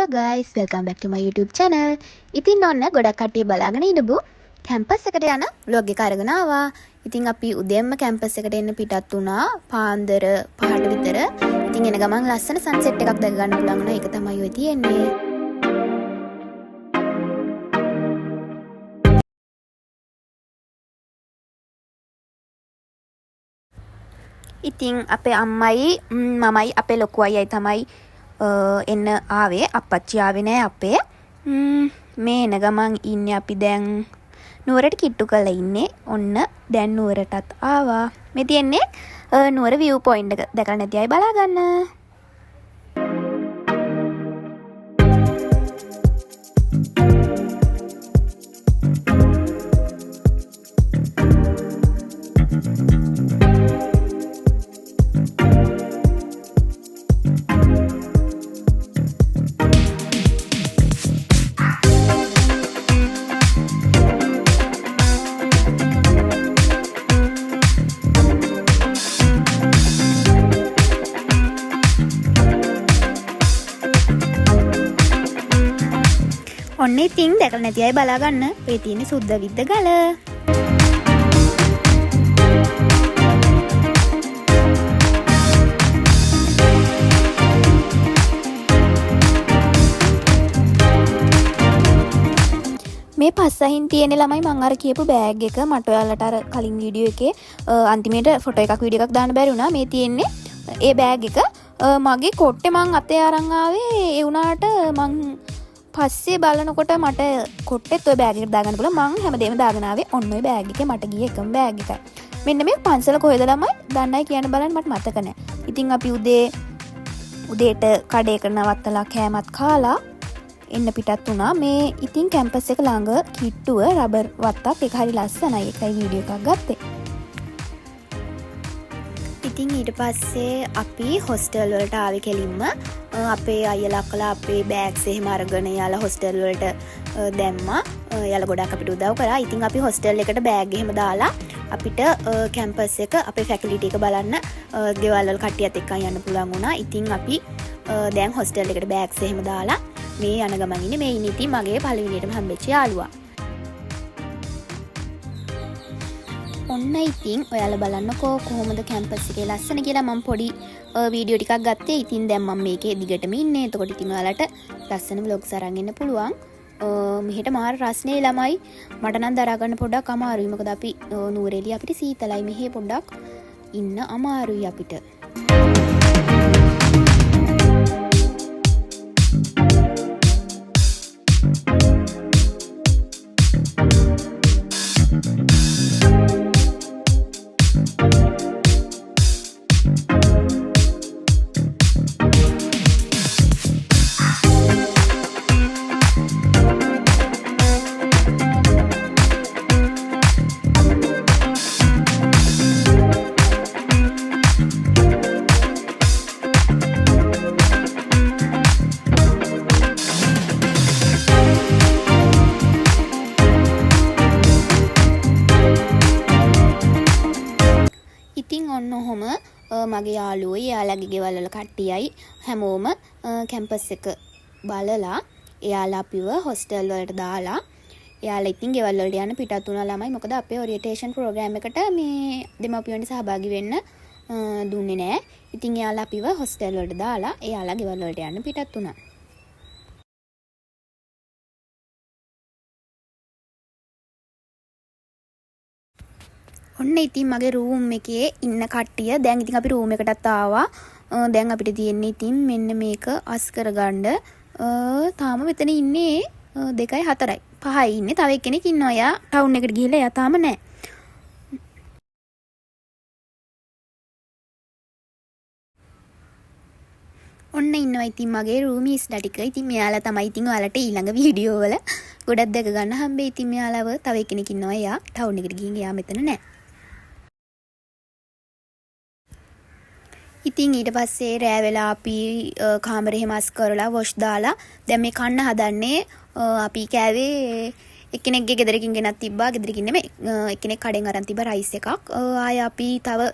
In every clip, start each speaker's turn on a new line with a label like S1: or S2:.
S1: guys, welcome back to my YouTube channel. ඉතින් ඔන්න ගොඩක් කට්ටිය බලාගෙන ඉඳපු කැම්පස් එකට යන vlog එක අරගෙන ආවා. ඉතින් අපි උදේම කැම්පස් එකට එන්න පිටත් වුණා පාන්දර 5ට විතර. ඉතින් එන ගමන් ලස්සන සන්සෙට් එකක් දැක ගන්න පුළුවන් වුණා. ඒක තමයි ඔය තියෙන්නේ. ඉතින් අපේ අම්මයි මමයි අපේ ලොකු අයියයි තමයි එන්න ආවේ. අප්පච්චි ආවේ නෑ අපේ. මේ එන ගමන් ඉන්නේ අපි දැන් නුවරට කිට්ටු කරලා ඉන්නේ. ඔන්න දැන් නුවරටත් ආවා. මේ තියන්නේ නුවර view point එක. දැකලා නැති අය බලා ගන්න. ඔන්න ඉතින් දැකලා නැති අය බලා ගන්න. ඔය තියෙන්නේ සුද්ද විද්ද ගල. මේ පස්සහින් තියෙන ළමයි මම අර කියපු බෑග් එක මට ඔයාලට අර කලින් වීඩියෝ එකේ අන්තිමේට ෆොටෝ එකක් වීඩියෝ එකක් දාන්න බැරි වුණා. මේ තියෙන්නේ ඒ බෑග් එක. මගේ කොට්ටේ මං අතේ අරන් ආවේ. ඒ වුණාට මං පස්සේ බලනකොට මට කොට්ටෙත් ඔය බෑග් එකට දාගන්න පුළුවන්. මං හැමදේම දාගෙන ආවේ ඔන්න ඔය බෑග් එකේ. මට ගියේ එකම බෑග් එකයි. මෙන්න මේ පන්සල කොහෙද ළමයි? දන්නයි කියන්න බලන්න මට මතක නැහැ. ඉතින් අපි උදේට කඩේක නවත්තලා කෑමත් කාලා එන්න පිටත් වුණා. මේ ඉතින් කැම්පස් එක ළඟ කිට්ටුව රබර් වත්තක්. ඒක හරි ලස්සනයි. ඒකයි වීඩියෝ එකක් ගත්තේ. ඉතින් ඊට පස්සේ අපි හොස්ටල් වලට ආවේ කෙලින්ම. අපේ අයියලා අක්කලා අපේ බෑග්ස් එහෙම අරගෙන යාලා හොස්ටල් වලට දැම්මා. යාලා ගොඩක් අපිට උදව් කරා. ඉතින් අපි හොස්ටල් එකට බෑග් එහෙම දාලා අපිට කැම්පස් එක අපේ ෆැකලිටි එක බලන්න ගෙවල් වල කට්ටියත් එක්ක යන්න පුළුවන් වුණා. ඉතින් අපි දැන් හොස්ටල් එකට බෑග්ස් එහෙම දාලා මේ යන ගමන් ඉන්නේ. මේ ඉන්නේ ඉතින් මගේ පළවෙනියටම හම්බෙච්ච යාළුවා. ඔන්න ඉතින් ඔයාලා බලන්නකෝ කොහොමද කැම්පස් එකේ ලස්සන කියලා. මම පොඩි වීඩියෝ ටිකක් ගත්තේ. ඉතින් දැන් මම මේකේ දිගටම ඉන්නේ. එතකොට ඉතින් ඔයාලට ලස්සන vlogs අරන් එන්න පුළුවන්. මෙහෙට මාර රස්නේ ළමයි. මට නම් දරා ගන්න පොඩ්ඩක් අමාරුයි. මොකද අපි නුවරඑළිය අපිට සීතලයි. මෙහෙ පොඩ්ඩක් ඉන්න අමාරුයි අපිට. ඉතින් ඔන්න ඔහොම මගේ යාළුවෝ එයාලගේ ගෙවල් වල කට්ටියයි හැමෝම කැම්පස් එක බලලා එයාලා අපිව හොස්ටල් වලට දාලා එයාලා ඉතින් ගෙවල් වලට යන පිටත් වුණා ළමයි. මොකද අපේ ඔරියන්ටේෂන් ප්‍රෝග්‍රෑම් එකට මේ දෙමාපියන්ට සහභාගී වෙන්න දුන්නේ නැහැ. ඉතින් එයාලා අපිව හොස්ටල් වලට දාලා එයාලා ගෙවල් වලට යන්න පිටත් වුණා. ඔන්න ඉතින් මගේ රූම් එකේ ඉන්න කට්ටිය දැන් ඉතින් අපි රූම් එකටත් ආවා. දැන් අපිට තියෙන්නේ ඉතින් මෙන්න මේක අස් කරගන්න. තාම මෙතන ඉන්නේ 2යි 4යි 5යි ඉන්නේ. තව එක්කෙනෙක් ඉන්නවා. එයා ටවුන් එකට ගිහිල්ලා එයා තාම නැහැ. ඔන්න ඉන්නවා ඉතින් මගේ රූමීස්ලා ටික. ඉතින් මෙයාලා තමයි ඉතින් ඔයාලට ඊළඟ වීඩියෝ වල ගොඩක් දැක ගන්න හම්බෙයි. ඉතින් මෙයාලව තව එක්කෙනෙක් ඉන්නවා. එයා ටවුන් එකට ගිහින් එයා මෙතන නැහැ. ඉතින් ඊට පස්සේ රෑ වෙලා අපි කාමරේ එහෙම අස් කරලා වොෂ් දාලා දැන් මේ කන්න හදන්නේ. අපි කෑවේ එක්කෙනෙක්ගේ ගෙදරකින් ගෙනත් තිබ්බා. ගෙදරකින් නෙමෙයි එක්කෙනෙක් කඩෙන් අරන් තිබ්බා රයිස් එකක්. ආය අපි තව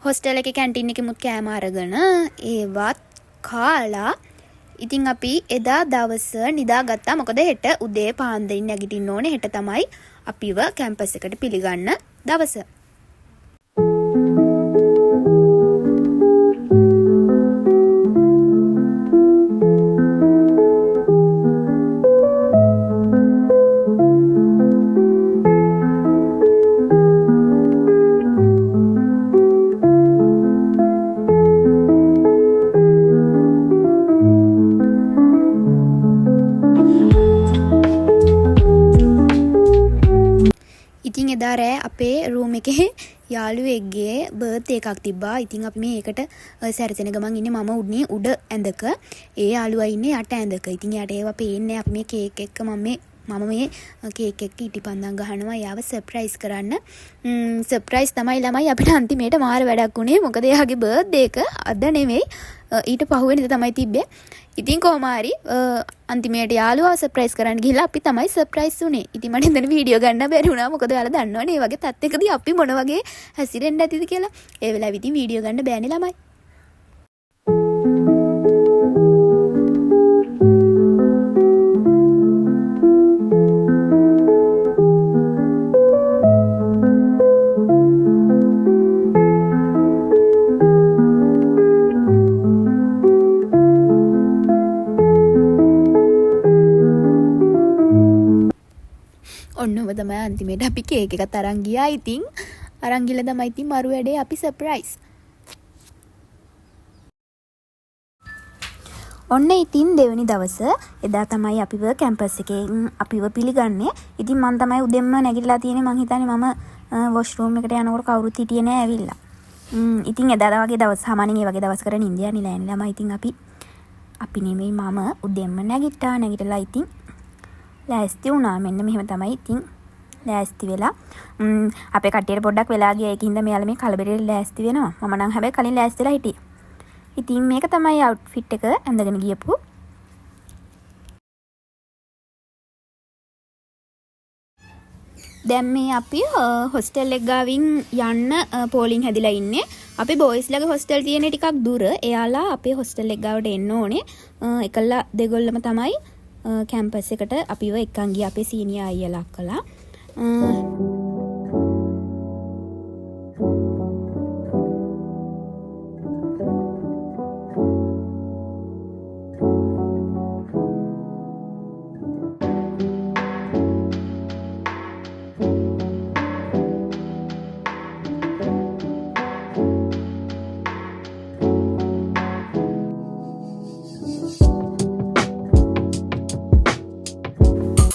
S1: හොස්ටල් එකේ කැන්ටින් එකෙමුත් කෑම අරගෙන ඒවත් කාලා ඉතින් අපි එදා දවස නිදාගත්තා. මොකද හෙට උදේ පාන්දරින් නැගිටින්න ඕනේ. හෙට තමයි අපිව කැම්පස් එකට පිළිගන්න දවස. ඉතින් එදා රෑ අපේ රූම් එකේ යාළුවෙක්ගේ බර්ත්ඩේ එකක් තිබ්බා. ඉතින් අපි මේ ඒකට සැරසෙන ගමන් ඉන්නේ මම උඩනේ උඩ ඇඳක. ඒ යාළුවා ඉන්නේ යට ඇඳක. ඉතින් යට ඒවා පේන්නේ අපි මේ කේක් එක්ක මම මේ කේක් එක්ක ඉටිපන්දම් ගහනවා එයාව සර්ප්‍රයිස් කරන්න. සර්ප්‍රයිස් තමයි ළමයි අපිට අන්තිමේට මාර වැඩක් උනේ. මොකද එයාගේ බර්ත්ඩේ එක අද නෙමෙයි ඊට පහුවෙනිද තමයි තිබ්බේ. ඉතින් කොහොම හරි අන්තිමේට යාළුවා සර්ප්‍රයිස් කරන්න ගිහලා අපි තමයි සර්ප්‍රයිස් උනේ. ඉතින් මට එතන වීඩියෝ ගන්න බැරි වුණා. මොකද ඔයාලා දන්නවනේ මේ වගේ තත්ත්වයකදී අපි මොන වගේ හැසිරෙන්න ඇතිද කියලා. ඒ වෙලාවෙ ඉතින් වීඩියෝ ගන්න බෑනේ ළමයි. ඔන්නම තමයි අන්තිමේට අපි කේක් එකත් අරන් ගියා. ඉතින් අරන් ගිහලා තමයි ඉතින් මරු වැඩේ අපි සර්ප්‍රයිස්. ඔන්න ඉතින් දෙවෙනි දවස එදා තමයි අපිව කැම්පස් එකෙන් අපිව පිළිගන්නේ. ඉතින් මම තමයි උදෙන්ම නැගිටලා තියෙන්නේ. මං හිතන්නේ මම වොෂ්රූම් එකට යනකොට කවුරුත් හිටියේ නෑ ඇවිල්ලා. ඉතින් එදා වගේ දවස් සාමාන්‍යයෙන් ඒ වගේ දවස් කරන් ඉන්දියානේ නෑනේ ළමයි. ඉතින් අපි නෙමෙයි මම උදෙන්ම නැගිටලා ඉතින් ලෑස්ති වුණා. මෙන්න මෙහෙම තමයි ඉතින් ලෑස්ති වෙලා අපේ කට්ටියට පොඩ්ඩක් වෙලා ගියා. ඒකින්ද මෙයාලා මේ කලබලෙට ලෑස්ති වෙනවා. මම නම් හැබැයි කලින් ලෑස්තිලා හිටියේ. ඉතින් මේක තමයි අවුට්ෆිට් එක ඇඳගෙන ගියපු. දැන් මේ අපි හොස්ටල් එක ගාවින් යන්න පෝලිං හැදිලා ඉන්නේ. අපි බොයිස්ලගේ හොස්ටල් තියෙන ටිකක් දුර. එයාලා අපේ හොස්ටල් එක ගාවට එන්න ඕනේ. එකලා දෙගොල්ලම තමයි කැම්පස් එකට අපිව එක්කන් ගියා අපේ සීනියර් අයියලා අක්කලා.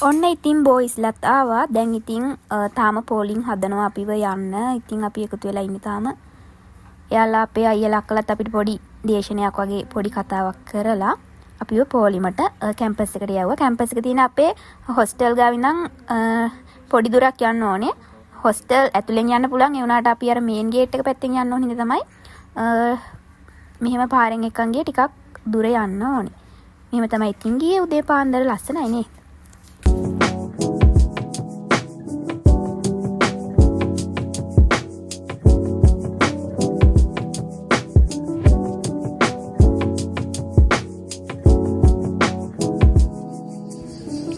S1: ඔන්න ඉතින් බොයිස්ලත් ආවා. දැන් ඉතින් තාම පෝලිං හදනවා අපිව යන්න. ඉතින් අපි එකතු වෙලා ඉන්නේ තාම. එයාලා අපේ අයියලා අක්කලාත් අපිට පොඩි දේශනයක් වගේ පොඩි කතාවක් කරලා අපිව පෝලිමට කැම්පස් එකට යවුවා. කැම්පස් එක තියෙන අපේ හොස්ටල් ගාවින් නම් පොඩි දුරක් යන්න ඕනේ. හොස්ටල් ඇතුලෙන් යන්න පුළුවන්. ඒ වුණාට අපි අර මේන් ගේට් එක පැත්තෙන් යන්න ඕනේ හින්දා තමයි මෙහෙම පාරෙන් එක්කන් ගියේ ටිකක් දුර යන්න ඕනේ. මෙහෙම තමයි ඉතින් ගියේ උදේ පාන්දර ලස්සනයි නේ.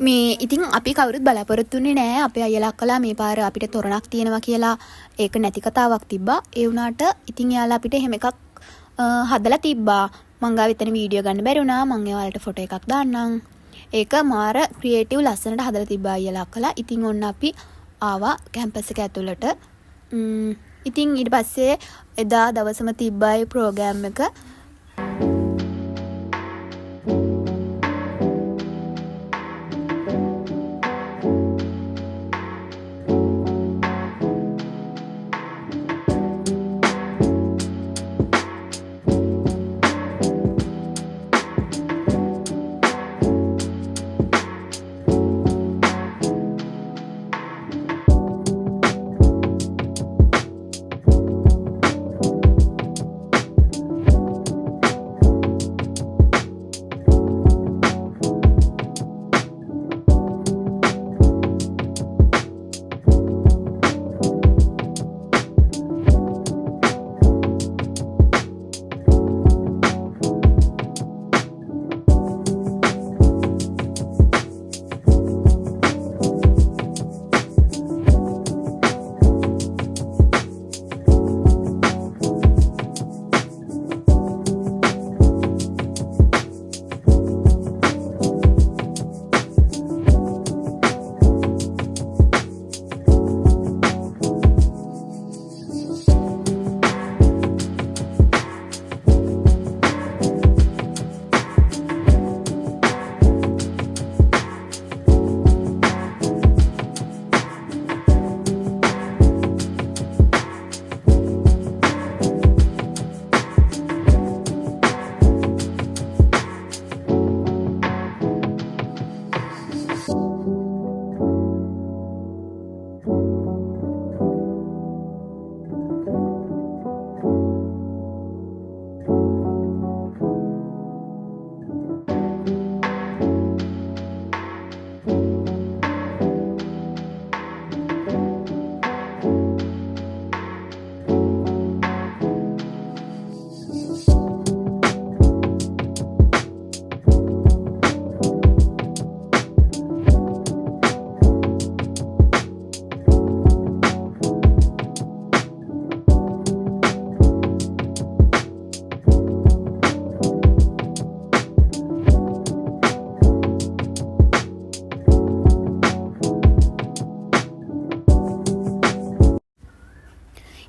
S1: මේ ඉතින් අපි කවුරුත් බලාපොරොත්තු වෙන්නේ නෑ අපේ අයියලා අක්කලා මේ පාර අපිට තොරණක් තියෙනවා කියලා. ඒක නැති කතාවක් තිබ්බා. ඒ වුණාට ඉතින් එයාලා අපිට එහෙම එකක් හදලා තිබ්බා. මං ගාව එතන වීඩියෝ ගන්න බැරි වුණා. මං එයාලට ෆොටෝ එකක් දාන්නම්. ඒක මාර ක්‍රියේටිව් ලස්සනට හදලා තිබ්බා අයියලා අක්කලා. ඉතින් ඔන්න අපි ආවා කැම්පස් එක ඇතුළට. ඉතින් ඊට පස්සේ එදා දවසම තිබ්බයි ප්‍රෝග්‍රෑම් එක.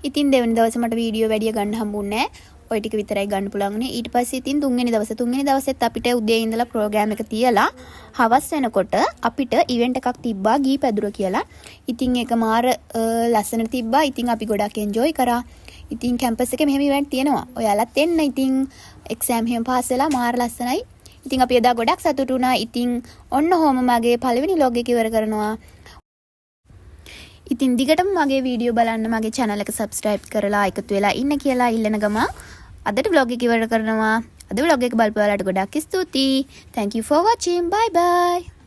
S1: ඉතින් දෙවෙනි දවසේ මට වීඩියෝ වැඩිය ගන්න හම්බුන්නේ නැහැ. ඔය ටික විතරයි ගන්න පුළුවන් වුණේ. ඊට පස්සේ ඉතින් තුන්වෙනි දවසෙත් අපිට උදේ ඉඳලා ප්‍රෝග්‍රෑම් එක තියලා හවස් වෙනකොට අපිට ඉවෙන්ට් එකක් තිබ්බා ගී පැදුර කියලා. ඉතින් ඒක මාර ලස්සනට තිබ්බා. ඉතින් අපි ගොඩක් එන්ජොයි කරා. ඉතින් කැම්පස් එකේ මෙහෙම ඉවෙන්ට් තියෙනවා. ඔයාලත් එන්න. ඉතින් එක්සෑම් එහෙම පාස් වෙලා මාර ලස්සනයි. ඉතින් අපි එදා ගොඩක් සතුටු වුණා. ඉතින් ඔන්න ඔහොම මගේ පළවෙනි vlog එක ඉවර කරනවා. ඉතින් දිගටම මගේ වීඩියෝ බලන්න මගේ channel එක subscribe කරලා එකතු වෙලා ඉන්න කියලා ඉල්ලන ගම අදට vlog එක ඉවර කරනවා. අද vlog එක බලපු ඔයාලට ගොඩක් ස්තුතියි. Thank you for watching. Bye bye.